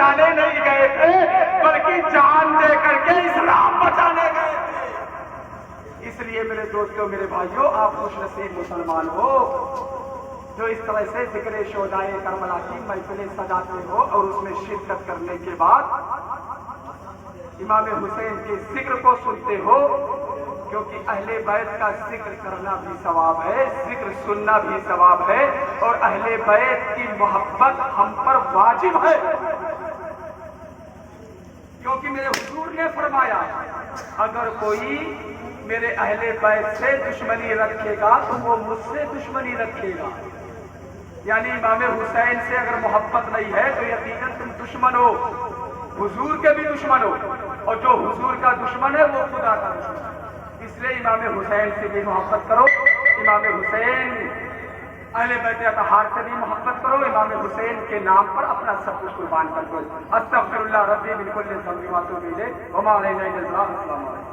बचाने नहीं गए थे, बल्कि जान दे करके इस्लाम बचाने गए थे। इसलिए मेरे दोस्तों, मेरे भाइयों, आप खुशनसीब मुसलमान हो जो इस तरह से जिक्र शोदाए करबला की महफिलें सजाते हो और उसमें शिरकत करने के बाद इमाम हुसैन के जिक्र को सुनते हो, क्योंकि अहले बैत का जिक्र करना भी सवाब है, जिक्र सुनना भी सवाब है, और अहले बैत की मोहब्बत हम पर वाजिब है। क्योंकि मेरे हुजूर ने फरमाया, अगर कोई मेरे अहले बैत से दुश्मनी रखेगा तो वो मुझसे दुश्मनी रखेगा। यानी इमाम हुसैन से अगर मोहब्बत नहीं है तो यकीनन तुम दुश्मन हो, हुजूर के भी दुश्मन हो, और जो हुजूर का दुश्मन है वो खुदा का दुश्मन है। इसलिए इमाम हुसैन से भी मोहब्बत करो, इमाम हुसैन अहले बैत अतहार से भी मोहब्बत करो, इमाम हुसैन के नाम पर अपना सब कुछ कुर्बान कर दो। अस्तगफिरुल्लाह रब्बी मिन कुल्ली ज़ंबिन व अतूबु इलैह व मा अलैना इल्ला अल बलाग।